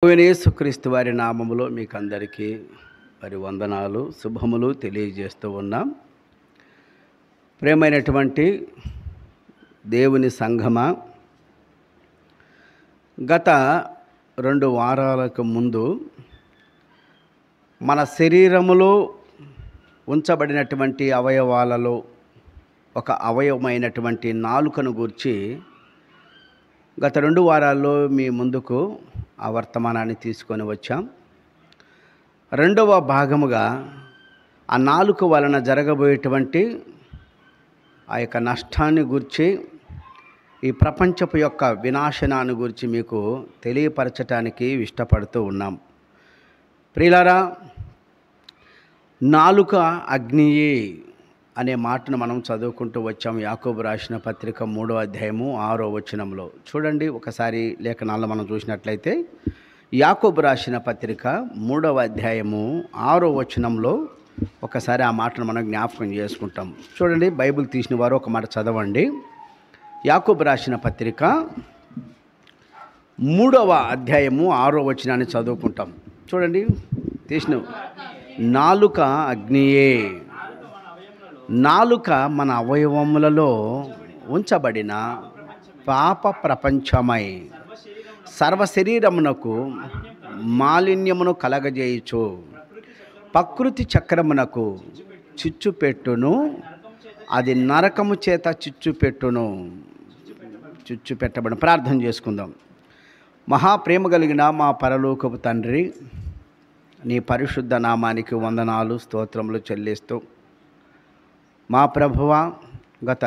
యేసుక్రీస్తు వారి నామములో మీకు అందరికీ మరి వందనాలు శుభములు తెలియజేస్తూ ఉన్నాం. ప్రేమైనటువంటి దేవుని సంఘమా, గత 2 వారాలకు ముందు మన శరీరములో ఉంచబడినటువంటి అవయవాలలో ఒక అవయవమైనటువంటి నాలుకను గూర్చి గత 2 వారాల్లో మీ ముందుకు ఆ వర్తమానాన్ని తీసుకొని వచ్చాం. 2వ భాగముగా ఆ నాలుక వలన జరగబోయేటువంటి ఆ యొక్క నష్టాన్ని గురించి, ఈ ప్రపంచపు యొక్క వినాశనాన్ని గురించి మీకు తెలియపరచటానికి ఇష్టపడుతూ ఉన్నాం. ప్రియులారా, నాలుక అగ్నియే అనే మాటను మనం చదువుకుంటూ వచ్చాం. యాకోబు రాసిన పత్రిక 3వ అధ్యాయము 6వ వచనంలో చూడండి. ఒకసారి లేఖనాల్లో మనం చూసినట్లయితే యాకోబు రాసిన పత్రిక 3వ అధ్యాయము 6వ వచనంలో ఒకసారి ఆ మాటను మనం జ్ఞాపకం చేసుకుంటాం. చూడండి, బైబిల్ తీసిన వారు ఒక మాట చదవండి. యాకోబు రాసిన పత్రిక 3వ అధ్యాయము 6వ వచనాన్ని చదువుకుంటాం. చూడండి, తీసిన నాలుక అగ్నియే. నాలుక మన అవయవములలో ఉంచబడిన పాప ప్రపంచమై సర్వశరీరమునకు మాలిన్యమును కలగజేయుచు ప్రకృతి చక్రమునకు చిచ్చు పెట్టును. అది నరకము చేత చిచ్చు పెట్టబడిన. ప్రార్థన చేసుకుందాం. మహాప్రేమ కలిగిన మా పరలోకపు తండ్రి, నీ పరిశుద్ధ నామానికి వందనాలు స్తోత్రములు చెల్లిస్తూ, మా ప్రభువ, గత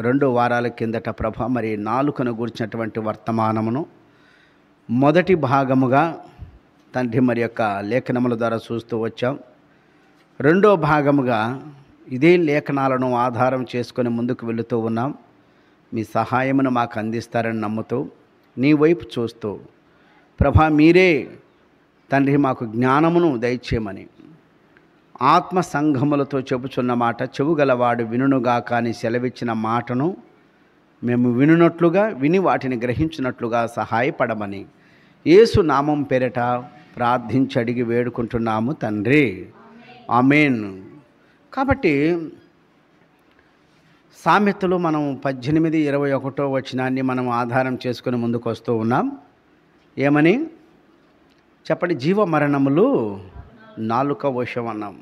2 వారాల కిందట ప్రభ మరి నాలుకను గురించినటువంటి వర్తమానమును మొదటి భాగముగా తండ్రి మరి యొక్క లేఖనముల ద్వారా చూస్తూ వచ్చాం. 2వ భాగముగా ఇదే లేఖనాలను ఆధారం చేసుకొని ముందుకు వెళుతూ ఉన్నాం. మీ సహాయమును మాకు అందిస్తారని నమ్ముతూ, నీ వైపు చూస్తూ ప్రభా, మీరే తండ్రి మాకు జ్ఞానమును దయచేయమని ఆత్మ సంఘములతో చెబుచున్న మాట, చెవుగలవాడు వినుగా కానీ సెలవిచ్చిన మాటను మేము వినున్నట్లుగా, విని వాటిని గ్రహించినట్లుగా సహాయపడమని యేసు నామం పేరట ప్రార్థించి అడిగి వేడుకుంటున్నాము తండ్రి, ఆమేన్. కాబట్టి సామెతలు మనం 18:21 వచనాన్ని మనం ఆధారం చేసుకొని ముందుకు వస్తూ ఉన్నాం. ఏమని చెప్పండి? జీవ మరణములు నాలుక వశం అన్నాం.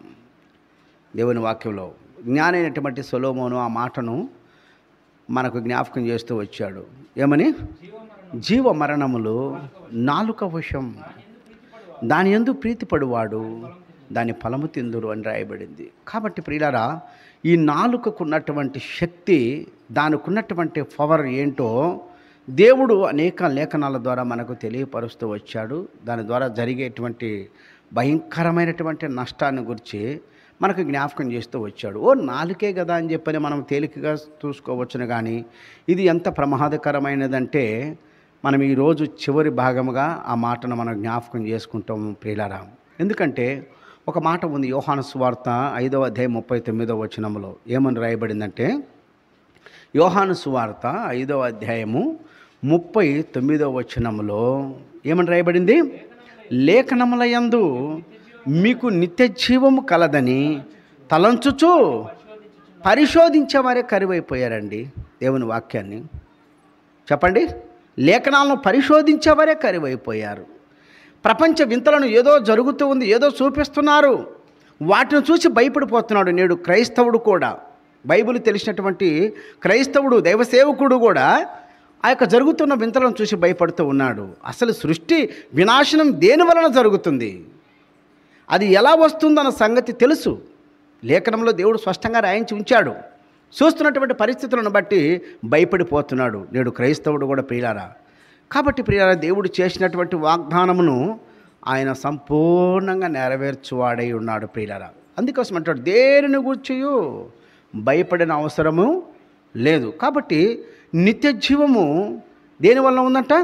దేవుని వాక్యంలో జ్ఞానైనటువంటి సొలొమోను ఆ మాటను మనకు జ్ఞాపకం చేస్తూ వచ్చాడు. ఏమని? జీవ మరణములు నాలుక వశం, దాని యందు ప్రీతిపడువాడు దాని ఫలము తిందురు అని రాయబడింది. కాబట్టి ప్రియులారా, ఈ నాలుకకు ఉన్నటువంటి శక్తి, దానికి ఉన్నటువంటి పవర్ ఏంటో దేవుడు అనేక లేఖనాల ద్వారా మనకు తెలియపరుస్తూ వచ్చాడు. దాని ద్వారా జరిగేటువంటి భయంకరమైనటువంటి నష్టాన్ని గురించి మనకు జ్ఞాపకం చేస్తూ వచ్చాడు. నాలుకే కదా అని చెప్పని మనం తేలికగా చూసుకోవచ్చును, కానీ ఇది ఎంత ప్రమాదకరమైనదంటే మనం ఈరోజు చివరి భాగముగా ఆ మాటను మనం జ్ఞాపకం చేసుకుంటాము ప్రియులారా. ఎందుకంటే ఒక మాట ఉంది, యోహాను సువార్త 5వ అధ్యాయం 39వ వచనంలో ఏమని రాయబడిందంటే, యోహాను సువార్త 5వ అధ్యాయము 39వ వచనంలో ఏమని రాయబడింది? లేఖనముల యందు మీకు నిత్య జీవము కలదని తలంచుచు పరిశోధించేవారే కరువైపోయారండి. దేవుని వాక్యాన్ని చెప్పండి. లేఖనాలను పరిశోధించేవారే కరువైపోయారు. ప్రపంచ వింతలను ఏదో జరుగుతూ ఉంది, ఏదో చూపిస్తున్నారు, వాటిని చూసి భయపడిపోతున్నాడు. నేడు క్రైస్తవుడు కూడా, బైబిల్ తెలిసినటువంటి క్రైస్తవుడు, దైవసేవకుడు కూడా ఆ యొక్క జరుగుతున్న వింతలను చూసి భయపడుతూ ఉన్నాడు. అసలు సృష్టి వినాశనం దేని వలన జరుగుతుంది, అది ఎలా వస్తుందన్న సంగతి తెలుసు. లేఖనంలో దేవుడు స్పష్టంగా రాయించి ఉంచాడు. చూస్తున్నటువంటి పరిస్థితులను బట్టి భయపడిపోతున్నాడు నేడు క్రైస్తవుడు కూడా ప్రియులారా. కాబట్టి ప్రియులారా, దేవుడు చేసినటువంటి వాగ్దానమును ఆయన సంపూర్ణంగా నెరవేర్చువాడై ఉన్నాడు ప్రియులారా. అందుకోసం అంటాడు, దేనిని గూర్చియు భయపడిన అవసరము లేదు. కాబట్టి నిత్య జీవము దేనివల్ల ఉందంట?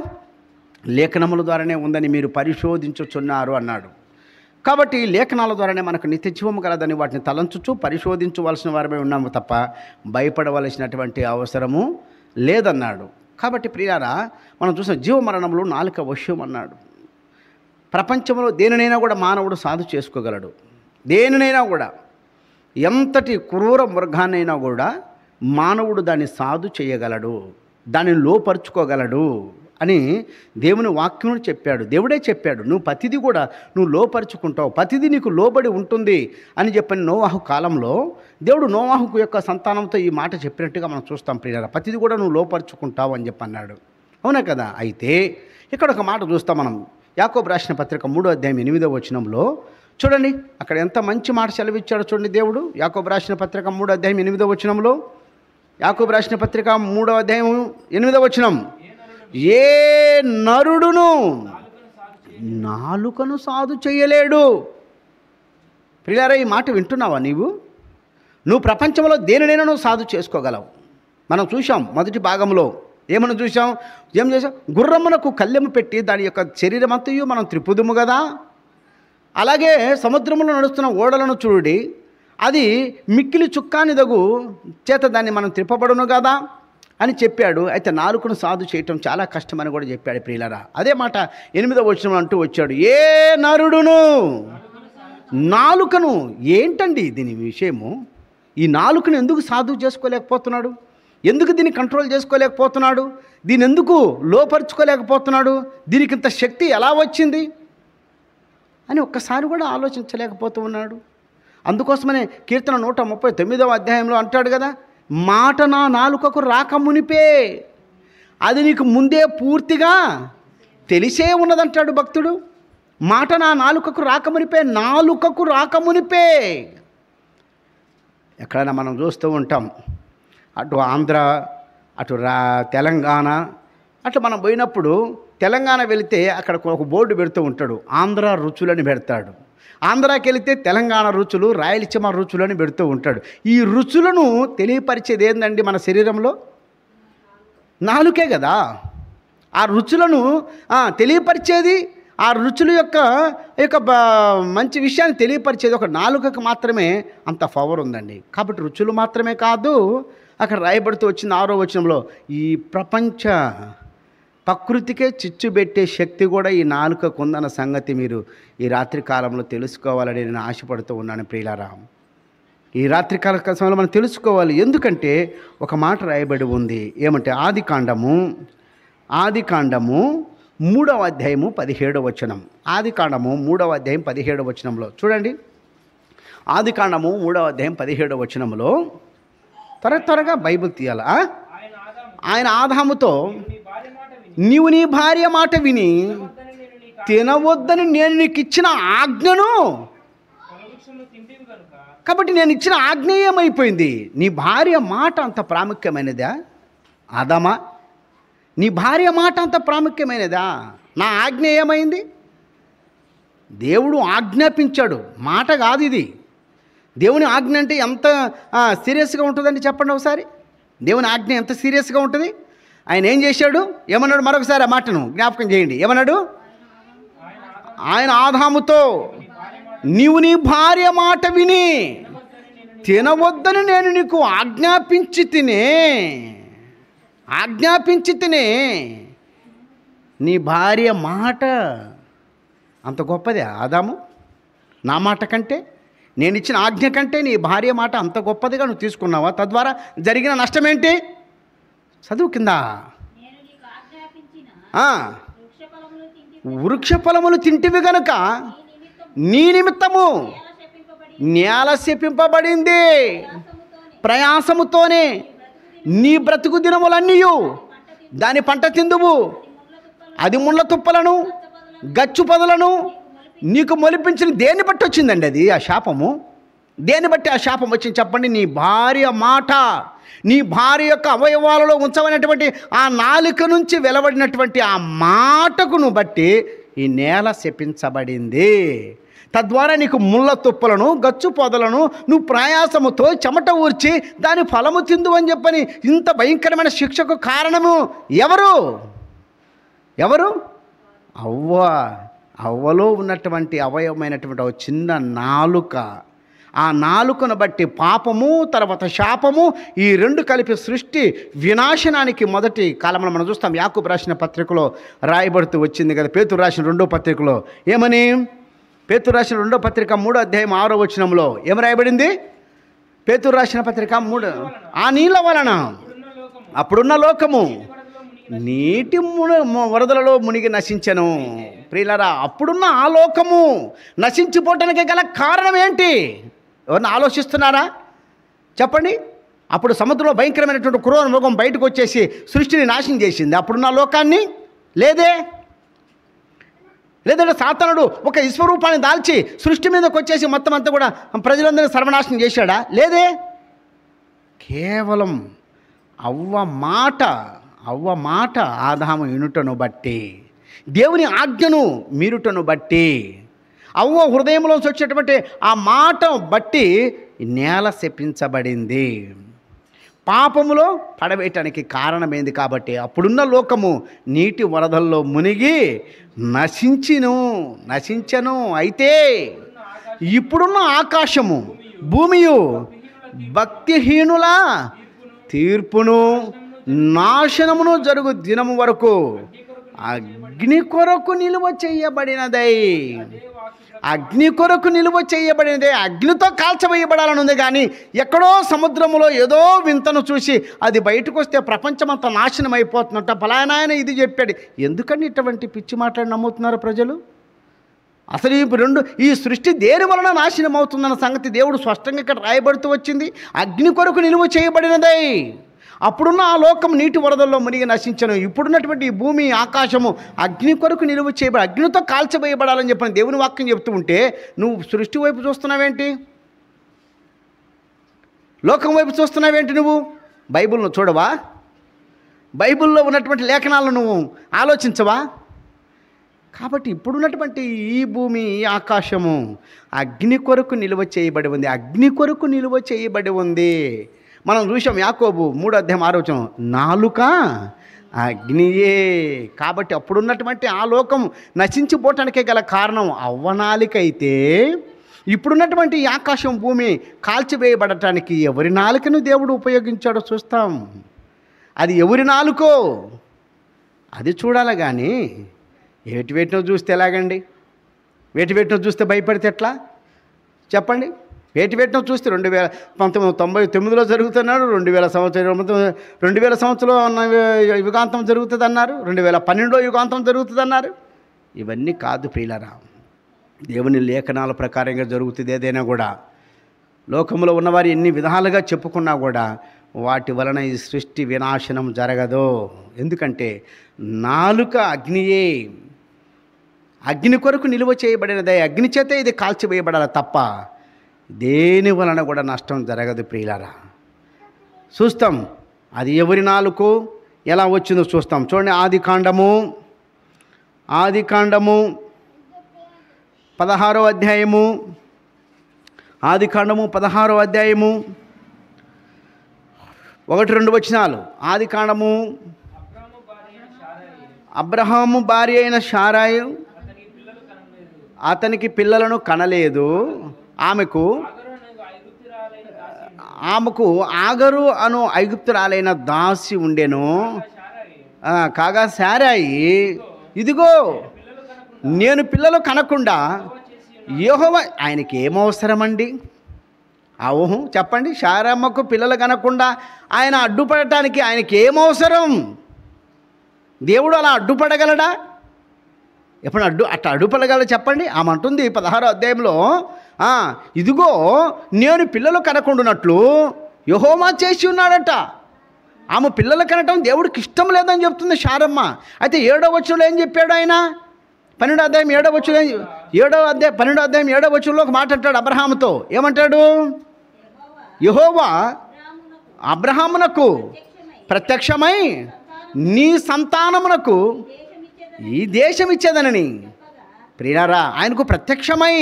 లేఖనముల ద్వారానే ఉందని మీరు పరిశోధించుచున్నారు అన్నాడు. కాబట్టి లేఖనాల ద్వారానే మనకు నిత్య జీవము కలదని వాటిని తలంచుచు పరిశోధించవలసిన వారమే ఉన్నాము తప్ప భయపడవలసినటువంటి అవసరము లేదన్నాడు. కాబట్టి ప్రియారా, మనం చూసిన జీవ మరణంలో నాలుక వశ్యం అన్నాడు. ప్రపంచంలో దేనినైనా కూడా మానవుడు సాధు చేసుకోగలడు. దేనినైనా కూడా, ఎంతటి క్రూర మృగాన్నైనా కూడా మానవుడు దాన్ని సాధు చేయగలడు, దాన్ని లోపరుచుకోగలడు అని దేవుని వాక్యం చెప్పాడు. దేవుడే చెప్పాడు, నువ్వు ప్రతిదీ కూడా నువ్వు లోపరుచుకుంటావు, ప్రతిదీ నీకు లోబడి ఉంటుంది అని చెప్పని నోవాహు కాలంలో దేవుడు నోవాహు యొక్క సంతానంతో ఈ మాట చెప్పినట్టుగా మనం చూస్తాం ప్రియులారా. ప్రతిదీ కూడా నువ్వు లోపరుచుకుంటావు అని చెప్పి అన్నాడు. అవునా కదా? అయితే ఇక్కడ ఒక మాట చూస్తాం మనం. యాకోబు రాసిన పత్రిక 3వ అధ్యాయం 8వ వచనంలో చూడండి, అక్కడ ఎంత మంచి మాట సెలవిచ్చాడో చూడండి దేవుడు. యాకోబు రాసిన పత్రిక 3వ అధ్యాయం 8వ వచనంలో, యాకోబు రాసిన పత్రిక 3వ అధ్యాయం 8వ వచనం, ఏ నరుడును నాలుకను సాధు చేయలేడు. ప్రియులారా, ఈ మాట వింటున్నావా నువ్వు ప్రపంచంలో దేనినైనా నువ్వు సాధు చేసుకోగలవు. మనం చూసాం మొదటి భాగంలో ఏమని చూసాం, ఏం చేసాం, గుర్రమునకు కళ్ళెము పెట్టి దాని యొక్క శరీరం అంతయు మనం త్రిపుదుము కదా. అలాగే సముద్రంలో నడుస్తున్న ఓడలను చూడి, అది మిక్కిలి చుక్కానిదగు చేత దాన్ని మనం త్రిప్పబడును కదా అని చెప్పాడు. అయితే నాలుకను సాధు చేయటం చాలా కష్టమని కూడా చెప్పాడు ప్రియులారా. అదే మాట 8వ వచనం అంటూ వచ్చాడు, ఏ నరుడును నాలుకను. ఏంటండి దీని విషయము? ఈ నాలుకను ఎందుకు సాధు చేసుకోలేకపోతున్నాడు? ఎందుకు దీన్ని కంట్రోల్ చేసుకోలేకపోతున్నాడు? దీన్ని ఎందుకు లోపరుచుకోలేకపోతున్నాడు? దీనికి ఇంత శక్తి ఎలా వచ్చింది అని ఒక్కసారి కూడా ఆలోచించలేకపోతూ ఉన్నాడు. అందుకోసమనే కీర్తన 139వ అధ్యాయంలో అంటాడు కదా, మాట నా నాలుకకు రాకమునిపే అది నీకు ముందే పూర్తిగా తెలిసే ఉన్నదంటాడు భక్తుడు. మాట నా నాలుకకు రాకమునిపే, నాలుకకు రాకమునిపే. ఎక్కడైనా మనం చూస్తూ ఉంటాం, అటు ఆంధ్ర, అటు తెలంగాణ, అట్లా మనం పోయినప్పుడు తెలంగాణ వెళితే అక్కడ ఒక బోర్డు పెడుతూ ఉంటాడు, ఆంధ్ర రుచులని పెడతాడు. ఆంధ్రాకి వెళితే తెలంగాణ రుచులు, రాయలసీమ రుచులని పెడుతూ ఉంటాడు. ఈ రుచులను తెలియపరిచేది ఏందండి మన శరీరంలో? నాలుకే కదా. ఆ రుచులను తెలియపరిచేది, ఆ రుచుల యొక్క మంచి విషయాన్ని తెలియపరిచేది ఒక నాలుకకు మాత్రమే అంత పవర్ ఉందండి. కాబట్టి రుచులు మాత్రమే కాదు, అక్కడ రాయబడుతూ వచ్చిన 6వ వచనంలో ఈ ప్రపంచ ప్రకృతికే చిచ్చు పెట్టే శక్తి కూడా ఈ నాలుకకు ఉందన్న సంగతి మీరు ఈ రాత్రి కాలంలో తెలుసుకోవాలని నేను ఆశపడుతూ ఉన్నాను ప్రియులారా. ఈ రాత్రికాల సమయంలో మనం తెలుసుకోవాలి. ఎందుకంటే ఒక మాట రాయబడి ఉంది, ఏమంటే ఆదికాండము 3వ అధ్యాయము 17వ వచనం. ఆదికాండము 3వ అధ్యాయం 17వ వచనంలో చూడండి. ఆదికాండము 3వ అధ్యాయం 17వ వచనంలో త్వరగా బైబిల్ తీయాలా. ఆయన ఆదాముతో, నీవు నీ భార్య మాట విని తినవద్దని నేను నీకు ఇచ్చిన ఆజ్ఞను, కాబట్టి నేను ఇచ్చిన ఆజ్ఞ ఏమైపోయింది? నీ భార్య మాట అంత ప్రాముఖ్యమైనదా ఆదామా? నీ భార్య మాట అంత ప్రాముఖ్యమైనదా? నా ఆజ్ఞ ఏమైంది? దేవుడు ఆజ్ఞాపించాడు, మాట కాదు ఇది. దేవుని ఆజ్ఞ అంటే ఎంత సీరియస్గా ఉంటుందండి చెప్పండి ఒకసారి. దేవుని ఆజ్ఞ ఎంత సీరియస్గా ఉంటుంది? ఆయన ఏం చేశాడు? ఏమన్నాడు? మరొకసారి ఆ మాటను జ్ఞాపకం చేయండి. ఏమన్నాడు? ఆయన ఆదాముతో, నీవు నీ భార్య మాట విని తినవద్దని నేను నీకు ఆజ్ఞాపించి తినే. నీ భార్య మాట అంత గొప్పదే ఆదాము? నా మాట కంటే, నేను ఇచ్చిన ఆజ్ఞ కంటే నీ భార్య మాట అంత గొప్పదిగా నువ్వు తీసుకున్నావా? తద్వారా జరిగిన నష్టం ఏంటి? చదువు కింద, వృక్ష ఫలములు తింటివి గనుక నీ నిమిత్తము నేల శపింపబడింది, ప్రయాసముతోనే నీ బ్రతుకు దినములన్నీ దాని పంట తిందువు. అది ముళ్ళ తుప్పలను, గచ్చు పొదలను నీకు మొలిపించిన. దేన్ని బట్టి వచ్చిందండి అది ఆ శాపము? దేన్ని బట్టి ఆ శాపం వచ్చింది చెప్పండి? నీ భార్య మాట, నీ భార్య యొక్క అవయవాలలో ఉంచవనటువంటి ఆ నాలుక నుంచి వెలువడినటువంటి ఆ మాటకును బట్టి ఈ నేల శపించబడింది. తద్వారా నీకు ముళ్ళ తుప్పలను, గచ్చు పొదలను నువ్వు ప్రయాసముతో చెమట ఊర్చి దాని ఫలము తిందు అని చెప్పని ఇంత భయంకరమైన శిక్షకు కారణము ఎవరు? అవ్వలో ఉన్నటువంటి అవయవమైనటువంటి ఒక చిన్న నాలుక. ఆ నాలుకను బట్టి పాపము, తర్వాత శాపము, ఈ రెండు కలిపి సృష్టి వినాశనానికి మొదటి కాలంలో మనం చూస్తాం. యాకోబు రాసిన పత్రికలో రాయబడుతూ వచ్చింది కదా, పేతురు రాసిన 2వ పత్రికలో ఏమని? పేతురు రాసిన 2వ పత్రిక 3వ అధ్యాయం 6వ వచనంలో ఏం రాయబడింది? పేతురు రాసిన పత్రిక 3, ఆ నీళ్ళ వలన అప్పుడున్న లోకము నీటి వరదలలో మునిగి నశించెను. ప్రియులారా, అప్పుడున్న ఆ లోకము నశించిపోవటానికి గల కారణం ఏంటి? ఎవరిని ఆలోచిస్తున్నారా? చెప్పండి. అప్పుడు సముద్రంలో భయంకరమైనటువంటి క్రూర మృగం బయటకు వచ్చేసి సృష్టిని నాశనం చేసింది. అప్పుడున్న లోకాన్ని లేదే. లేదంటే సాతానుడు ఒక విశ్వరూపాన్ని దాల్చి సృష్టి మీదకి వచ్చేసి మొత్తం అంతా కూడా ప్రజలందరినీ సర్వనాశనం చేశాడా? లేదే. కేవలం అవ్వ మాట ఆదాము వినుటను బట్టి, దేవుని ఆజ్ఞను మీరుటను బట్టి, అవ్వ హృదయంలోంచి వచ్చేటువంటి ఆ మాట బట్టి నేల శపించబడింది. పాపములో పడవేయటానికి కారణమైంది. కాబట్టి అప్పుడున్న లోకము నీటి వరదల్లో మునిగి నశించెను. అయితే ఇప్పుడున్న ఆకాశము భూమియు భక్తిహీనుల తీర్పును నాశనమును జరుగు దినము వరకు అగ్ని కొరకు నిలువ చేయబడినదై. అగ్ని కొరకు నిలువ చేయబడినదే, అగ్నితో కాల్చవేయబడాలని ఉంది. కానీ ఎక్కడో సముద్రములో ఏదో వింతను చూసి అది బయటకు వస్తే ప్రపంచమంతా నాశనం అయిపోతున్నట్ట. ఫలానాయన ఇది చెప్పాడు. ఎందుకని ఇటువంటి పిచ్చి మాటలు నమ్ముతున్నారు ప్రజలు? అసలు ఈ సృష్టి దేని వలన నాశనం అవుతుందన్న సంగతి దేవుడు స్పష్టంగా ఇక్కడ రాయబడుతూ వచ్చింది. అగ్ని కొరకు నిలువ చేయబడినదై. అప్పుడున్న ఆ లోకం నీటి వరదల్లో మునిగి నశించను. ఇప్పుడున్నటువంటి ఈ భూమి ఆకాశము అగ్ని కొరకు నిలువ చేయబడి అగ్నితో కాల్చబోయబడాలని చెప్పిన దేవుని వాక్యం చెప్తూ ఉంటే నువ్వు సృష్టి వైపు చూస్తున్నావేంటి? లోకం వైపు చూస్తున్నావేంటి? నువ్వు బైబిల్ను చూడవా? బైబిల్లో ఉన్నటువంటి లేఖనాలను నువ్వు ఆలోచించవా? కాబట్టి ఇప్పుడున్నటువంటి ఈ భూమి, ఈ ఆకాశము అగ్ని కొరకు నిలువ చేయబడి ఉంది. అగ్ని కొరకు నిలువ చేయబడి ఉంది. మనం చూసాం యాకోబు 3వ అధ్యాయం 6వ వచనం, నాలుక అగ్నియే. కాబట్టి అప్పుడున్నటువంటి ఆ లోకం నశించిపోవటానికే గల కారణం అవ్వనాలికైతే, ఇప్పుడున్నటువంటి ఈ ఆకాశం భూమి కాల్చివేయబడటానికి ఎవరి నాలుకను దేవుడు ఉపయోగించాడో చూస్తాం. అది ఎవరి నాలుకో అది చూడాలి. కానీ వేటినో చూస్తే ఎలాగండి? వేటినో చూస్తే భయపడితే ఎట్లా చెప్పండి? వేటినో చూస్తే 1999లో జరుగుతున్నారు, 2000 సంవత్సరంలో యుగాంతం జరుగుతుంది అన్నారు, 2012లో యుగాంతం జరుగుతుంది అన్నారు. ఇవన్నీ కాదు ప్రియులారా, దేవుని లేఖనాల ప్రకారంగా జరుగుతుంది. ఏదైనా కూడా లోకంలో ఉన్నవారు ఎన్ని విధాలుగా చెప్పుకున్నా కూడా వాటి వలన ఈ సృష్టి వినాశనం జరగదు. ఎందుకంటే నాలుక అగ్నియే, అగ్ని కొరకు నిలువ చేయబడినదే. అగ్ని చేతే ఇది కాల్చివేయబడాలి తప్ప దేని వలన కూడా నష్టం జరగదు ప్రియులారా. చూస్తాం అది ఎవరి నాలుకో ఎలా వచ్చిందో చూస్తాం. చూడండి, ఆది కాండము 16వ అధ్యాయము, ఆది కాండము 16వ అధ్యాయము 1-2 వచనాలు. ఆది కాండము, అబ్రహాము భార్య అయిన శారాయి అతనికి పిల్లలను కనలేదు. ఆమెకు ఆగరు అను ఐగుప్తురాలైన దాసి ఉండెను. కాగా శారాయి, ఇదిగో నేను పిల్లలు కనకుండా యెహోవా, ఆయనకి ఏమవసరమండి? ఊహు చెప్పండి. శారమ్మకు పిల్లలు కనకుండా ఆయన అడ్డుపడటానికి ఆయనకి ఏమవసరం? దేవుడు అలా అడ్డుపడగలడా? ఎప్పుడు అట్లా అడ్డుపడగలడా చెప్పండి? ఆమె అంటుంది 16వ అధ్యాయంలో, ఇదిగో నేను పిల్లలు కనకుండానట్లు యెహోవా చేసి ఉన్నాడట. ఆమె పిల్లలు కనటం దేవుడికి ఇష్టం లేదని చెప్తుంది శారమ్మ. అయితే 7వ వచనంలో ఏం చెప్పాడు ఆయన? 12వ అధ్యాయం 7వ వచనం, 12వ అధ్యాయం 7వ వచనంలో ఒక మాట అంటాడు అబ్రహాముతో. ఏమంటాడు? యెహోవా అబ్రహామునకు ప్రత్యక్షమై నీ సంతానమునకు ఈ దేశం ఇచ్చేదనని. ప్రియారా, ఆయనకు ప్రత్యక్షమై,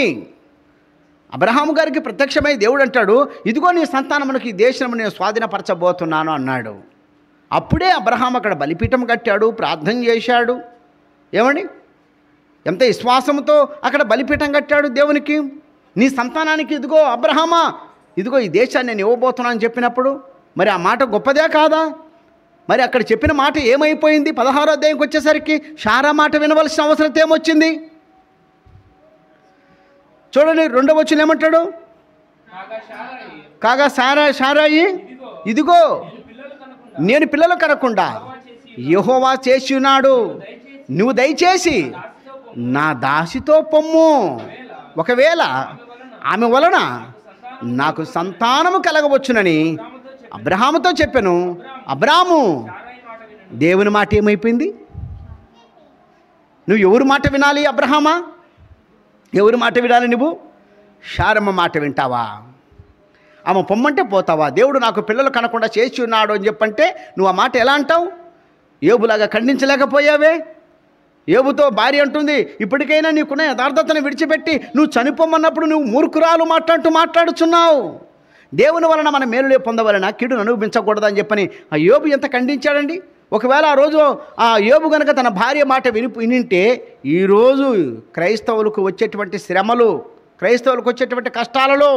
అబ్రహాము గారికి ప్రత్యక్షమై దేవుడు అంటాడు, ఇదిగో నీ సంతానమునకు ఈ దేశం నేను స్వాధీనపరచబోతున్నాను అన్నాడు. అప్పుడే అబ్రహాం అక్కడ బలిపీఠం కట్టాడు, ప్రార్థన చేశాడు. ఏమండి, ఎంత విశ్వాసంతో అక్కడ బలిపీఠం కట్టాడు దేవునికి. నీ సంతానానికి ఇదిగో అబ్రహామా, ఇదిగో ఈ దేశాన్ని నేను ఇవ్వబోతున్నాను అని చెప్పినప్పుడు మరి ఆ మాట గొప్పదే కాదా? మరి అక్కడ చెప్పిన మాట ఏమైపోయింది? 16వ అధ్యాయంకి వచ్చేసరికి శారా మాట వినవలసిన అవసరం ఏమొచ్చింది? చూడండి, 2వ వచనం ఏమంటాడు? కాగా శారాయి ఇదిగో నేను పిల్లలు కనకుండా యెహోవా చేసి ఉన్నాడు, నువ్వు దయచేసి నా దాసితో పొమ్ము, ఒకవేళ ఆమె వలన నాకు సంతానము కలగవచ్చునని అబ్రహాముతో చెప్పాను. అబ్రాము దేవుని మాట ఏమైపోయింది? నువ్వు ఎవరి మాట వినాలి? అబ్రహామా, ఎవరి మాట వినాలి? నువ్వు శారమ్మ మాట వింటావా? ఆమె పొమ్మంటే పోతావా? దేవుడు నాకు పిల్లలు కనకుండా చేసి ఉన్నాడు అని చెప్పంటే నువ్వు ఆ మాట ఎలా అంటావు? యోబులాగా ఖండించలేకపోయావే. యోబుతో భార్య అంటుంది, ఇప్పటికైనా నీకున్న యథార్థతను విడిచిపెట్టి నువ్వు చనిపోమన్నప్పుడు నువ్వు మూర్ఖురాలు మాట్లాడుచున్నావు. దేవుని వలన మన మేలులే పొందవలన కీడును అనుభవించకూడదని చెప్పని ఆ యోబు ఎంత ఖండించాడండి. ఒకవేళ ఆ రోజు ఆ యోబు కనుక తన భార్య మాట వినింటే ఈరోజు క్రైస్తవులకు వచ్చేటువంటి శ్రమలు, క్రైస్తవులకు వచ్చేటువంటి కష్టాలలో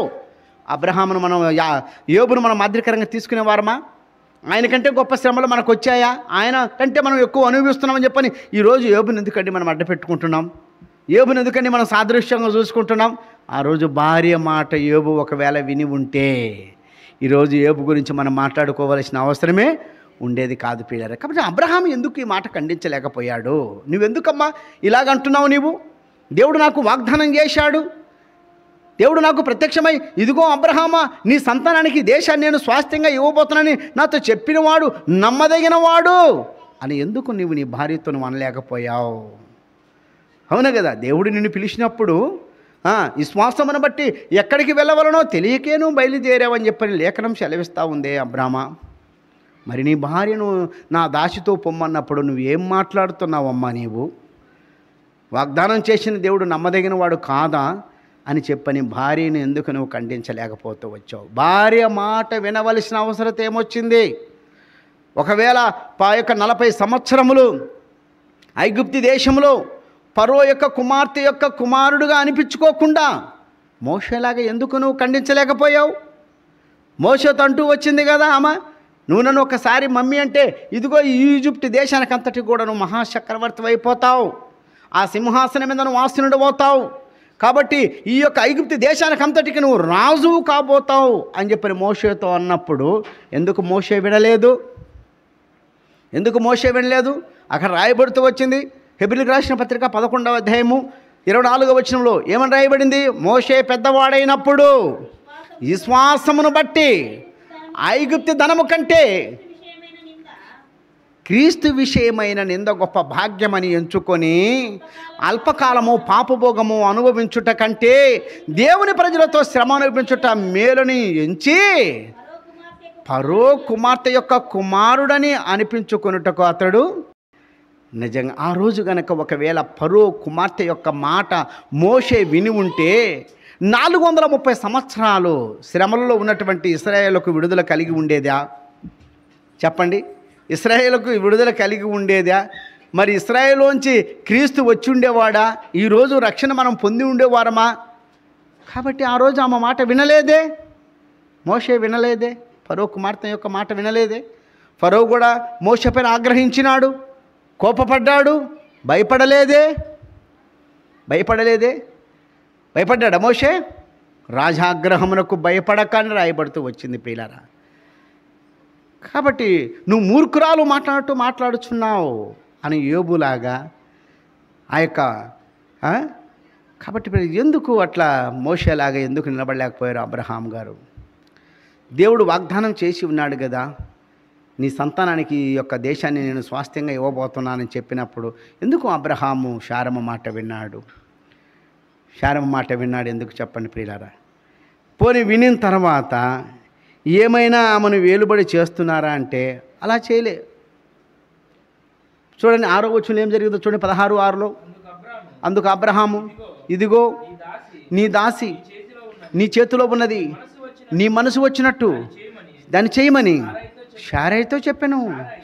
అబ్రహామును మనం యోబును మనం మాదిరికరంగా తీసుకునేవారమా? ఆయన కంటే గొప్ప శ్రమలు మనకు వచ్చాయా? ఆయన కంటే మనం ఎక్కువ అనుభవిస్తున్నామని చెప్పని ఈరోజు యోబుని ఎందుకండి మనం అడ్డపెట్టుకుంటున్నాం? యోబుని ఎందుకండి మనం సాదృశ్యంగా చూసుకుంటున్నాం? ఆ రోజు భార్య మాట యోబు ఒకవేళ విని ఉంటే ఈరోజు యోబు గురించి మనం మాట్లాడుకోవాల్సిన అవసరమే ఉండేది కాదు పిల్లలు. కాబట్టి అబ్రహాం ఎందుకు ఈ మాట ఖండించలేకపోయాడు? నువ్వెందుకమ్మా ఇలాగంటున్నావు? నీవు దేవుడు నాకు వాగ్దానం చేశాడు, దేవుడు నాకు ప్రత్యక్షమై ఇదిగో అబ్రహామా నీ సంతానానికి దేశాన్ని నేను స్వాస్థ్యంగా ఇవ్వబోతున్నానని నాతో చెప్పినవాడు నమ్మదగినవాడు అని ఎందుకు నీవు నీ భార్యతో నువ్వు అనలేకపోయావు? అవునా కదా? దేవుడు నిన్ను పిలిచినప్పుడు విశ్వాసమును బట్టి ఎక్కడికి వెళ్ళవలనో తెలియకే నువ్వు బయలుదేరావని చెప్పని లేఖనం సెలవిస్తూ ఉందే అబ్రామా. మరి నీ భార్యను నా దాసితో పొమ్మన్నప్పుడు నువ్వేం మాట్లాడుతున్నావమ్మా? నీవు వాగ్దానం చేసిన దేవుడు నమ్మదగిన వాడు కాదా అని చెప్పని భార్యను ఎందుకు నువ్వు ఖండించలేకపోతూ వచ్చావు? భార్య మాట వినవలసిన అవసరం ఏమొచ్చింది? ఒకవేళ 40 సంవత్సరములు ఐగుప్తు దేశంలో ఫరో యొక్క కుమార్తె యొక్క కుమారుడుగా అనిపించుకోకుండా మోషేలాగా ఎందుకు నువ్వు ఖండించలేకపోయావు? మోషేతో అంటూ వచ్చింది కదా ఆమె, నువ్వు నన్ను ఒకసారి మమ్మీ అంటే ఇదిగో ఈ ఈజిప్ట్ దేశానికి అంతటి కూడా నువ్వు మహాచక్రవర్తి అయిపోతావు, ఆ సింహాసనం మీద నువ్వు ఆసీనుడు పోతావు, కాబట్టి ఈ యొక్క ఐగుప్తు దేశానికి అంతటికి నువ్వు రాజువు కాబోతావు అని చెప్పని మోషేతో అన్నప్పుడు ఎందుకు మోషే వినలేదు? ఎందుకు మోషే వినలేదు? అక్కడ రాయబడుతూ వచ్చింది హెబ్రీయులకు రాసిన పత్రిక 11వ అధ్యాయము 24వ వచనంలో ఏమని రాయబడింది? మోషే పెద్దవాడైనప్పుడు విశ్వాసమును బట్టి ఐగుప్తు ధనము కంటే క్రీస్తు విషయమైన నింద గొప్ప భాగ్యమని ఎంచుకొని అల్పకాలము పాపభోగము అనుభవించుట కంటే దేవుని ప్రజలతో శ్రమ అనుభవించుట మేలుని ఎంచి ఫరో కుమార్తె యొక్క కుమారుడని అనిపించుకొనుటకు అతడు నిజంగా ఆ రోజు గనక ఒకవేళ ఫరో కుమార్తె యొక్క మాట మోషే విని ఉంటే 430 సంవత్సరాలు శ్రమలలో ఉన్నటువంటి ఇశ్రాయేలుకు విడుదల కలిగి ఉండేదా? చెప్పండి, ఇశ్రాయేలుకు విడుదల కలిగి ఉండేదా? మరి ఇశ్రాయేలులోంచి క్రీస్తు వచ్చి ఉండేవాడా? ఈరోజు రక్షణ మనం పొంది ఉండేవారమా? కాబట్టి ఆ రోజు ఆమె మాట వినలేదే, మోషే వినలేదే, ఫరో కుమార్తె యొక్క మాట వినలేదే. ఫరో కూడా మోషే పైన ఆగ్రహించినాడు, కోపపడ్డాడు, భయపడలేదే. భయపడ్డాడా మోషే? రాజాగ్రహమునకు భయపడకని రాయబడుతూ వచ్చింది పిల్లరా. కాబట్టి నువ్వు మూర్ఖురాలు మాట్లాడుచున్నావు అని యోబులాగా ఆ యొక్క కాబట్టి ఎందుకు అట్లా మోషేలాగా ఎందుకు నిలబడలేకపోయారు అబ్రహాం గారు? దేవుడు వాగ్దానం చేసి ఉన్నాడు కదా, నీ సంతానానికి ఈ యొక్క దేశాన్ని నేను స్వాస్థ్యంగా ఇవ్వబోతున్నానని చెప్పినప్పుడు ఎందుకు అబ్రహాము శారమ్మ మాట విన్నాడు? శారమ్మ మాట విన్నాడు ఎందుకు చెప్పండి ప్రియులారా? పోనీ వినిన తర్వాత ఏమైనా ఆమెను వేలుబడి చేస్తున్నారా అంటే అలా చేయలే. చూడండి 6వ వచనంలో ఏం జరిగిందో చూడండి, 16:6లో అందుకు అబ్రహాము ఇదిగో నీ దాసి నీ చేతిలో ఉన్నది, నీ మనసు వచ్చినట్టు దాన్ని చేయమని శారాయితో చెప్పాను.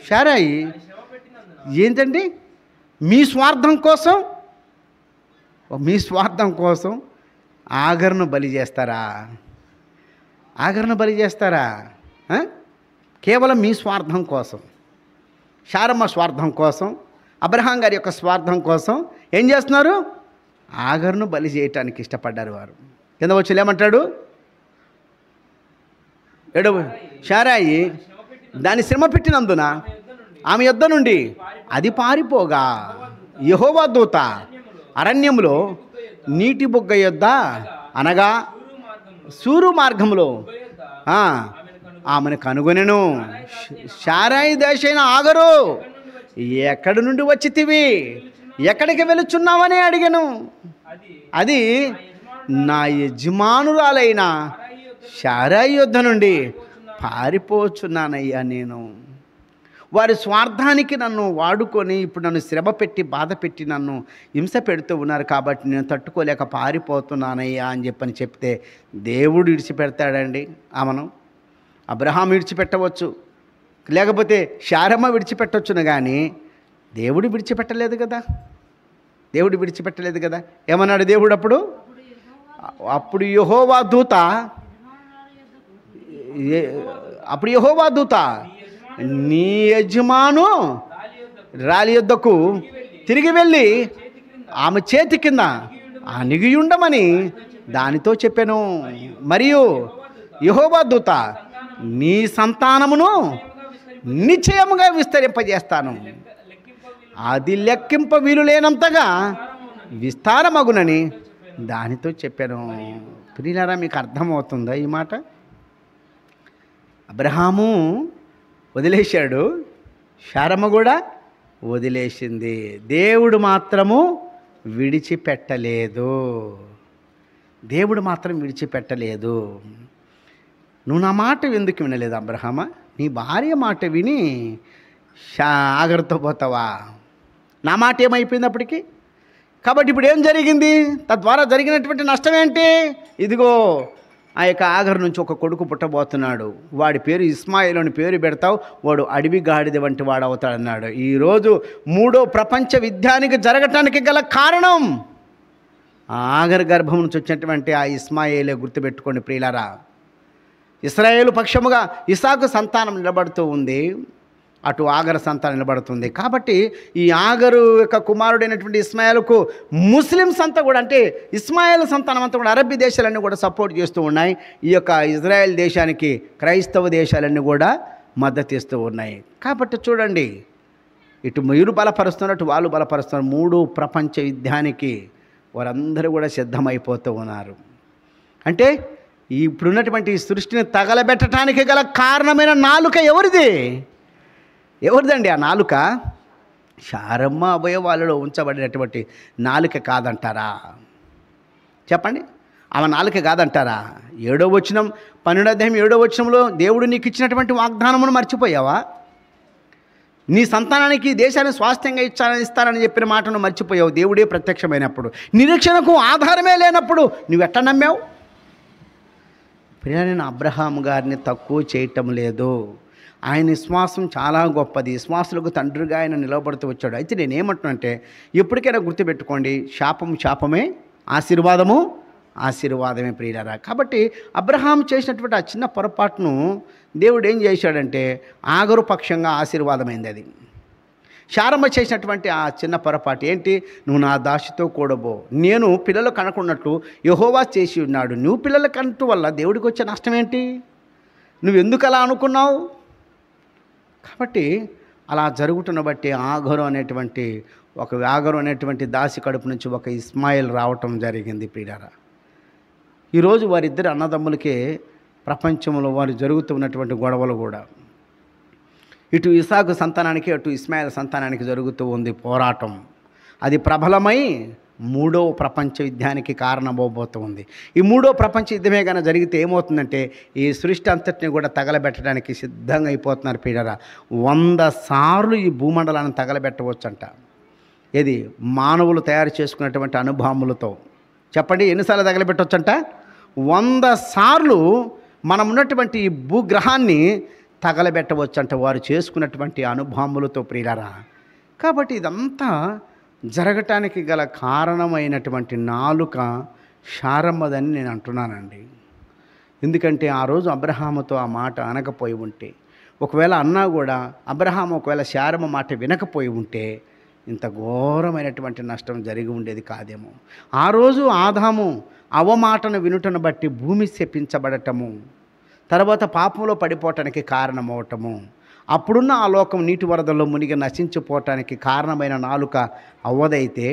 శారాయి ఏంటండి? మీ స్వార్థం కోసం ఆగర్ను బలి చేస్తారా? ఆగర్ను బలి చేస్తారా? కేవలం మీ స్వార్థం కోసం, శారమ్మ స్వార్థం కోసం, అబ్రహాం గారి యొక్క స్వార్థం కోసం ఏం చేస్తున్నారు? ఆగర్ను బలి చేయటానికి ఇష్టపడ్డారు వారు. కింద వచ్చి ఏమంటాడు? శారాయి దాని శ్రమ పెట్టినందున ఆమె యొద్ద నుండి అది పారిపోగా యెహోవా దూత అరణ్యములో నీటి బుగ్గ యొద్ద అనగా సూరు మార్గములో ఆమెను కనుగొనెను. శారాయి దేశైన ఆగరు, ఎక్కడి నుండి వచ్చితివి, ఎక్కడికి వెళుచున్నావని అడిగాను. అది నా యజమానురాలైన శారాయి యొద్ద నుండి పారిపోచున్నానయ్యా. నేను వారి స్వార్థానికి నన్ను వాడుకొని ఇప్పుడు నన్ను శ్రమ పెట్టి బాధ పెట్టి నన్ను హింస పెడుతూ ఉన్నారు కాబట్టి నేను తట్టుకోలేక పారిపోతున్నానయ్యా అని చెప్తే దేవుడు విడిచిపెడతాడండి ఆమెను? అబ్రహాం విడిచిపెట్టవచ్చు, లేకపోతే శారమ్మ విడిచిపెట్టవచ్చును, కానీ దేవుడు విడిచిపెట్టలేదు కదా. దేవుడు విడిచిపెట్టలేదు కదా. ఏమన్నాడు దేవుడు అప్పుడు? అప్పుడు యెహోవా దూత నీ యజమాను రాలి యొద్దకు తిరిగి వెళ్ళి ఆమె చేతి కింద అణిగియుండమని దానితో చెప్పాను. మరియు యెహోవా దూత నీ సంతానమును నిశ్చయముగా విస్తరింపజేస్తాను, అది లెక్కింప వీలు లేనంతగా విస్తారమగునని దానితో చెప్పాను. ప్రియులారా, మీకు అర్థమవుతుందా ఈ మాట? అబ్రహాము వదిలేశాడు, శారమ్మ కూడా వదిలేసింది, దేవుడు మాత్రము విడిచిపెట్టలేదు. దేవుడు మాత్రం విడిచిపెట్టలేదు. నువ్వు నా మాట ఎందుకు వినలేదు అబ్రహామ? నీ భార్య మాట విని ఆగరుతో పోతావా? నా మాట ఏమైపోయింది అప్పటికి? కాబట్టి ఇప్పుడు ఏం జరిగింది? తద్వారా జరిగినటువంటి నష్టం ఏంటి? ఇదిగో ఆ యొక్క ఆగరు నుంచి ఒక కొడుకు పుట్టబోతున్నాడు, వాడి పేరు ఇస్మాయిల్ అని పేరు పెడతావు, వాడు అడవి గాడిద వంటి వాడు అవుతాడన్నాడు. ఈరోజు 3వ ప్రపంచ యుద్ధానికి జరగటానికి గల కారణం ఆ ఆగరు గర్భం నుంచి వచ్చినటువంటి ఆ ఇస్మాయిలే. గుర్తుపెట్టుకోండి ప్రియులారా, ఇశ్రాయేలు పక్షముగా ఇసాకు సంతానం నిలబడుతూ ఉంది, అటు ఆగరు సంతానం నిలబడుతుంది. కాబట్టి ఈ ఆగరు యొక్క కుమారుడైనటువంటి ఇస్మాయిల్కు ముస్లిమ్స్ అంతా కూడా, అంటే ఇస్మాయిల్ సంతానం అంతా కూడా అరబ్బీ దేశాలన్నీ కూడా సపోర్ట్ చేస్తూ ఉన్నాయి. ఈ యొక్క ఇజ్రాయెల్ దేశానికి క్రైస్తవ దేశాలన్నీ కూడా మద్దతు ఇస్తూ ఉన్నాయి. కాబట్టి చూడండి, ఇటు మీరు బలపరుస్తున్నారు, అటు వాళ్ళు బలపరుస్తున్నారు. 3వ ప్రపంచ యుద్ధానికి వారందరూ కూడా సిద్ధమైపోతూ ఉన్నారు. అంటే ఇప్పుడున్నటువంటి ఈ సృష్టిని తగలబెట్టడానికి గల కారణమైన నాలుక ఎవరిది? ఎవరిదండి ఆ నాలుక? శారమ్మ అవయవాలలో ఉంచబడినటువంటి నాలుక కాదంటారా? చెప్పండి, ఆమె నాలుక కాదంటారా? 7వ వచనం 12వ అధ్యాయం 7వ వచనంలో దేవుడు నీకు ఇచ్చినటువంటి వాగ్దానమును మర్చిపోయావా? నీ సంతానానికి దేశాన్ని స్వాస్థ్యంగా ఇస్తానని చెప్పిన మాటను మర్చిపోయావు. దేవుడే ప్రత్యక్షమైనప్పుడు, నిరీక్షణకు ఆధారమే లేనప్పుడు నువ్వెట్లా నమ్మావు? నేను అబ్రహాం గారిని తక్కువ చేయటం లేదు, ఆయన విశ్వాసం చాలా గొప్పది, విశ్వాసులకు తండ్రిగా ఆయన నిలబడుతూ వచ్చాడు. అయితే నేనేమంటున్నానంటే, ఎప్పటికైనా గుర్తుపెట్టుకోండి, శాపమే, ఆశీర్వాదమే ప్రియులారా. కాబట్టి అబ్రహాం చేసినటువంటి ఆ చిన్న పొరపాటును దేవుడు ఏం చేశాడంటే ఆగరు పక్షంగా ఆశీర్వాదమైంది అది. శారమ్మ చేసినటువంటి ఆ చిన్న పొరపాటు ఏంటి? నువ్వు నా దాసితో కూడబో, నేను పిల్లలు కనకున్నట్టు యెహోవా చేసి ఉన్నాడు, నువ్వు పిల్లలు కనటం వల్ల దేవుడికి వచ్చే నష్టం ఏంటి? నువ్వెందుకు అలా అనుకున్నావు? కాబట్టి అలా జరుగుతున్న బట్టి ఆగరు అనేటువంటి దాసి కడుపు నుంచి ఒక ఇస్మాయిల్ రావటం జరిగింది ప్రియులారా. ఈరోజు వారిద్దరు అన్నదమ్ములకే ప్రపంచంలో వారు జరుగుతున్నటువంటి గొడవలు కూడా, ఇటు ఇసాకు సంతానానికి అటు ఇస్మాయిల్ సంతానానికి జరుగుతూ ఉంది పోరాటం. అది ప్రబలమై 3వ ప్రపంచ యుద్ధానికి కారణమవబోతుంది. ఈ 3వ ప్రపంచ యుద్ధమే కానీ జరిగితే ఏమవుతుందంటే ఈ సృష్టి అంతటిని కూడా తగలబెట్టడానికి సిద్ధంగా అయిపోతున్నారు ప్రియులారా. 100 సార్లు ఈ భూమండలాన్ని తగలబెట్టవచ్చంట. ఏది? మానవులు తయారు చేసుకున్నటువంటి అణుబాంబులతో. చెప్పండి, ఎన్నిసార్లు తగలబెట్టవచ్చంట? 100 సార్లు మనం ఉన్నటువంటి ఈ భూగ్రహాన్ని తగలబెట్టవచ్చంట వారు చేసుకున్నటువంటి అణుబాంబులతో ప్రియులారా. కాబట్టి ఇదంతా జరగటానికి గల కారణమైనటువంటి నాలుక శారమ్మదని నేను అంటున్నానండి. ఎందుకంటే ఆ రోజు అబ్రహాముతో ఆ మాట అనకపోయి ఉంటే, ఒకవేళ అన్నా కూడా అబ్రహాము ఒకవేళ శారమ్మ మాట వినకపోయి ఉంటే ఇంత ఘోరమైనటువంటి నష్టం జరిగి ఉండేది కాదేమో. ఆ రోజు ఆదాము అవమాటను వినుటను బట్టి భూమి శపించబడటము, తర్వాత పాపంలో పడిపోవటానికి కారణమవటము, అప్పుడున్న ఆ లోకం నీటి వరదల్లో మునిగి నశించిపోవటానికి కారణమైన నాలుక అవ్వదైతే,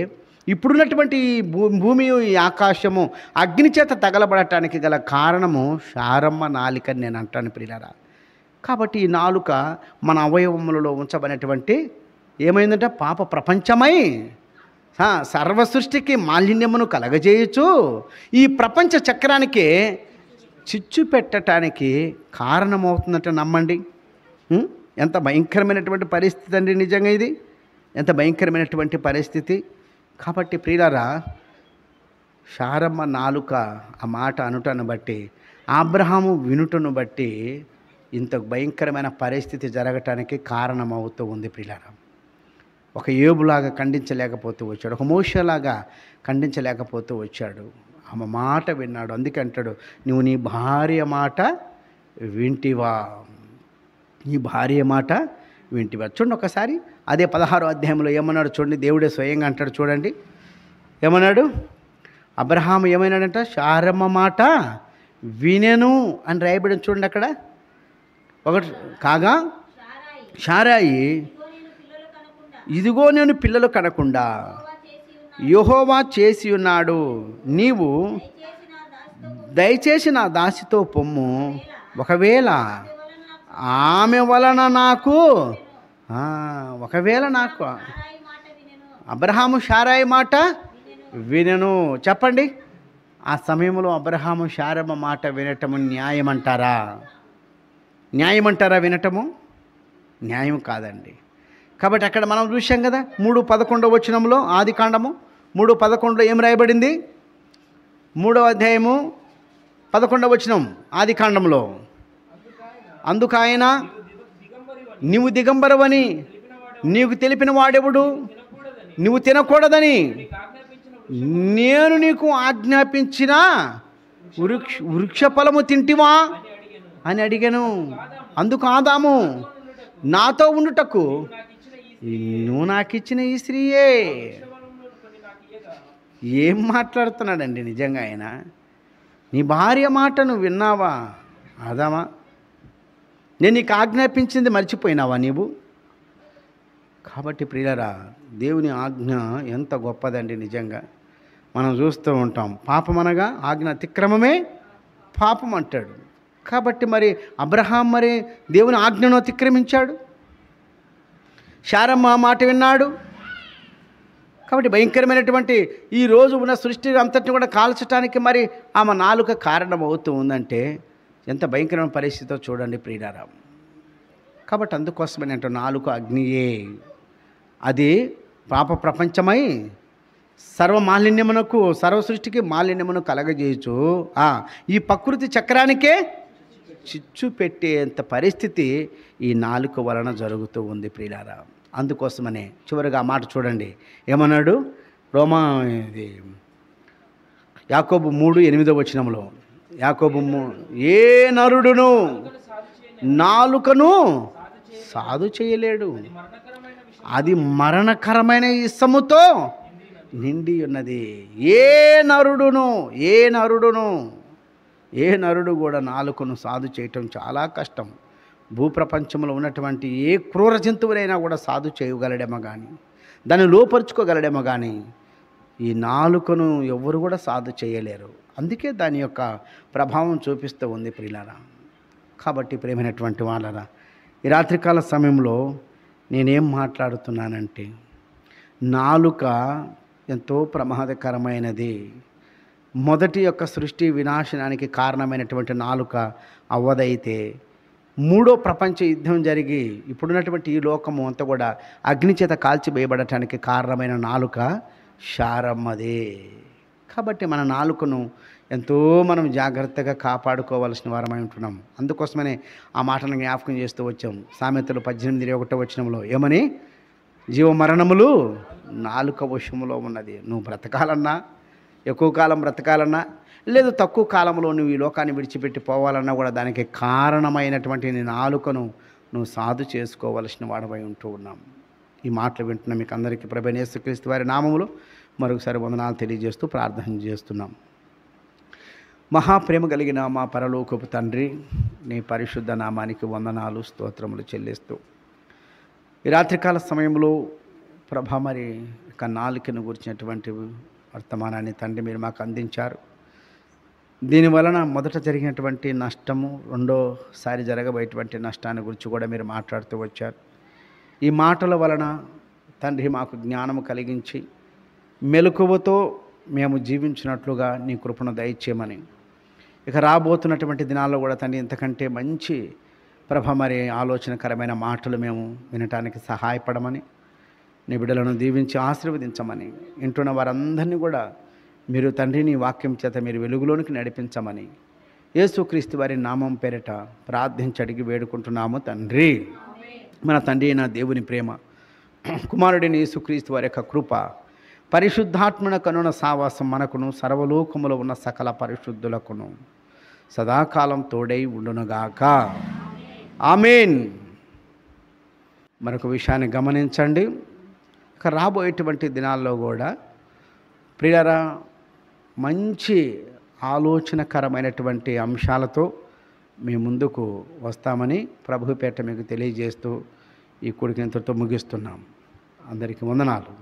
ఇప్పుడున్నటువంటి ఈ భూమి ఈ ఆకాశము అగ్ని చేత తగలబడటానికి గల కారణము శారమ్మ నాలిక నేను అంటాను ప్రియులారా. కాబట్టి ఈ నాలుక మన అవయవములలో ఉంచబడినటువంటి ఏమైందంటే పాప ప్రపంచమై సర్వ సృష్టికి మాలిన్యమును కలగజేయచ్చు, ఈ ప్రపంచ చక్రానికి చిచ్చు పెట్టడానికి కారణమవుతుందంటే నమ్మండి. ఎంత భయంకరమైనటువంటి పరిస్థితి అండి నిజంగా ఇది, ఎంత భయంకరమైనటువంటి పరిస్థితి. కాబట్టి ప్రియులారా, శారమ్మ నాలుక ఆ మాట అనుటను బట్టి, అబ్రహాము వినుటను బట్టి ఇంత భయంకరమైన పరిస్థితి జరగటానికి కారణమవుతూ ఉంది ప్రియులారా. ఒక యోబులాగా ఖండించలేకపోతూ వచ్చాడు, ఒక మోషేలాగా ఖండించలేకపోతూ వచ్చాడు. ఆమె మాట విన్నాడు. అందుకే అంటాడు, నువ్వు నీ భార్య మాట వింటివా, నీ భార్య మాట వింటివా. చూడండి ఒకసారి అదే 16వ అధ్యాయంలో ఏమన్నాడు చూడండి, దేవుడే స్వయంగా అంటాడు చూడండి. ఏమన్నాడు? అబ్రహాము ఏమైనాడంట? శారమ్మ మాట వినెను అని రాయబడి చూడండి అక్కడ. ఒకటి కాగా శారాయి, ఇదిగో నేను పిల్లలు కనకుండా యెహోవా చేసి ఉన్నాడు, నీవు దయచేసి నా దాసితో పొమ్ము, ఒకవేళ ఆమె వలన నాకు అబ్రహాము శారాయి మాట వినెను. చెప్పండి, ఆ సమయంలో అబ్రహాము శారమ్మ మాట వినటము న్యాయమంటారా? న్యాయమంటారా వినటము? న్యాయం కాదండి. కాబట్టి అక్కడ మనం చూసాం కదా, 3:11 వచనంలో, ఆది కాండము 3:11 ఏం రాయబడింది? 3వ అధ్యాయము 11వ వచనం ఆది కాండంలో, అందుకు ఆయన నీవు దిగంబరవని నీకు తెలిపిన వాడెవడు, నువ్వు తినకూడదని నేను నీకు ఆజ్ఞాపించిన వృక్ష ఫలము తింటివా అని అడిగాను. అందుకు ఆదాము, నాతో ఉండుటకు నువ్వు నాకు ఇచ్చిన ఈ స్త్రీయే. ఏం మాట్లాడుతున్నాడండి నిజంగా ఆయన? నీ భార్య మాట నువ్వు విన్నావా ఆదామా? నేను నీకు ఆజ్ఞాపించింది మర్చిపోయినావా నీవు? కాబట్టి ప్రియులారా, దేవుని ఆజ్ఞ ఎంత గొప్పదండి నిజంగా. మనం చూస్తూ ఉంటాం, పాపం అనగా ఆజ్ఞ అతిక్రమమే పాపం అంటాడు. కాబట్టి మరి అబ్రహాం మరి దేవుని ఆజ్ఞను అతిక్రమించాడు, శారమ్మ మాట విన్నాడు. కాబట్టి భయంకరమైనటువంటి ఈ రోజు ఉన్న సృష్టి అంతటిని కూడా కాల్చడానికి మరి ఆమె నాలుక కారణం అవుతూ ఉందంటే ఎంత భయంకరమైన పరిస్థితితో చూడండి ప్రియులారా. కాబట్టి అందుకోసమని అంటే నాలుక అగ్నియే, అది పాప ప్రపంచమై సర్వ మాలిన్యమునకు, సర్వ సృష్టికి మాలిన్యమును కలగజేయచ్చు, ఈ ప్రకృతి చక్రానికే చిచ్చు పెట్టేంత పరిస్థితి ఈ నాలుక వలన జరుగుతూ ఉంది ప్రియులారా. అందుకోసమనే చివరిగా ఆ మాట చూడండి, ఏమన్నాడు? యాకోబు 3:8 వచనంలో, యాకోబు ఏ నరుడును నాలుకను సాధు చేయలేడు, అది మరణకరమైన ఇసముతో నిండి ఉన్నది. ఏ నరుడు కూడా నాలుకను సాధు చేయటం చాలా కష్టం. భూప్రపంచంలో ఉన్నటువంటి ఏ క్రూర జంతువులైనా కూడా సాధు చేయగలడేమో కానీ, దాన్ని లోపరుచుకోగలడేమో కానీ ఈ నాలుకను ఎవరు కూడా సాధు చేయలేరు. అందుకే దాని యొక్క ప్రభావం చూపిస్తూ ఉంది ప్రియులారా. కాబట్టి ప్రేమైనటువంటి వాళ్ళరా, ఈ రాత్రికాల సమయంలో నేనేం మాట్లాడుతున్నానంటే, నాలుక ఎంతో ప్రమాదకరమైనది. మొదటి యొక్క సృష్టి వినాశనానికి కారణమైనటువంటి నాలుక అవ్వదైతే, మూడో ప్రపంచ యుద్ధం జరిగి ఇప్పుడున్నటువంటి ఈ లోకము అంతా కూడా అగ్నిచేత కాల్చివేయబడటానికి కారణమైన నాలుక శారమ్మదే. కాబట్టి మన నాలుకను ఎంతో మనం జాగ్రత్తగా కాపాడుకోవాల్సిన వారమై ఉంటున్నాం. అందుకోసమనే ఆ మాటను జ్ఞాపకం చేస్తూ వచ్చాం. సామెతలు 18:1 వచనంలో ఏమని? జీవ మరణములు నాలుక వశములో ఉన్నది. నువ్వు బ్రతకాలన్నా, ఎక్కువ కాలం బ్రతకాలన్నా, లేదు తక్కువ కాలంలో నువ్వు ఈ లోకాన్ని విడిచిపెట్టి పోవాలన్నా కూడా దానికి కారణమైనటువంటి నీ నాలుకను నువ్వు సాధు చేసుకోవలసిన వాడవై ఉంటూ ఉన్నాం. ఈ మాటలు వింటున్న మీకు అందరికీ ప్రభువైన యేసుక్రీస్తు వారి నామములో మరొకసారి వందనాలు తెలియజేస్తూ ప్రార్థన చేస్తున్నాం. మహాప్రేమ కలిగిన మా పరలోకపు తండ్రి, నీ పరిశుద్ధ నామానికి వందనాలు స్తోత్రములు చెల్లిస్తూ ఈ రాత్రికాల సమయంలో ప్రభా మరి ఇక నాలుకను గురించినటువంటి వర్తమానాన్ని తండ్రి మీరు మాకు అందించారు. దీనివలన మొదట జరిగినటువంటి నష్టము, రెండోసారి జరగబోయేటువంటి నష్టాన్ని గురించి కూడా మీరు మాట్లాడుతూ వచ్చారు. ఈ మాటల వలన తండ్రి మాకు జ్ఞానము కలిగించి మెలకువతో మేము జీవించినట్లుగా నీ కృపను దయచేయమని, ఇక రాబోతున్నటువంటి దినాల్లో కూడా తండ్రి ఇంతకంటే మంచి ప్రభ మరి ఆలోచనకరమైన మాటలు మేము వినటానికి సహాయపడమని, నీ బిడ్డలను దీవించి ఆశీర్వదించమని, వింటున్న వారందరినీ కూడా మీరు తండ్రి నీ వాక్యం చేత మీరు వెలుగులోనికి నడిపించమని యేసుక్రీస్తు వారి నామం పేరిట ప్రార్థించి అడిగి వేడుకుంటున్నాము తండ్రి. మన తండ్రి అయిన దేవుని ప్రేమ, కుమారుడైన యేసుక్రీస్తు వారి యొక్క కృప, పరిశుద్ధాత్మన కనున సావాసం మనకును సర్వలోకములో ఉన్న సకల పరిశుద్ధులకును సదాకాలం తోడై ఉండునుగాక. ఆమేన్. మరొక విషయాన్ని గమనించండి. ఇక రాబోయేటువంటి దినాల్లో కూడా ప్రియులారా మంచి ఆలోచనకరమైనటువంటి అంశాలతో మీ ముందుకు వస్తామని ప్రభుపేట మీకు తెలియజేస్తూ ఈ కూడిక ఇంతటితో ముగిస్తున్నాం. అందరికీ వందనాలు.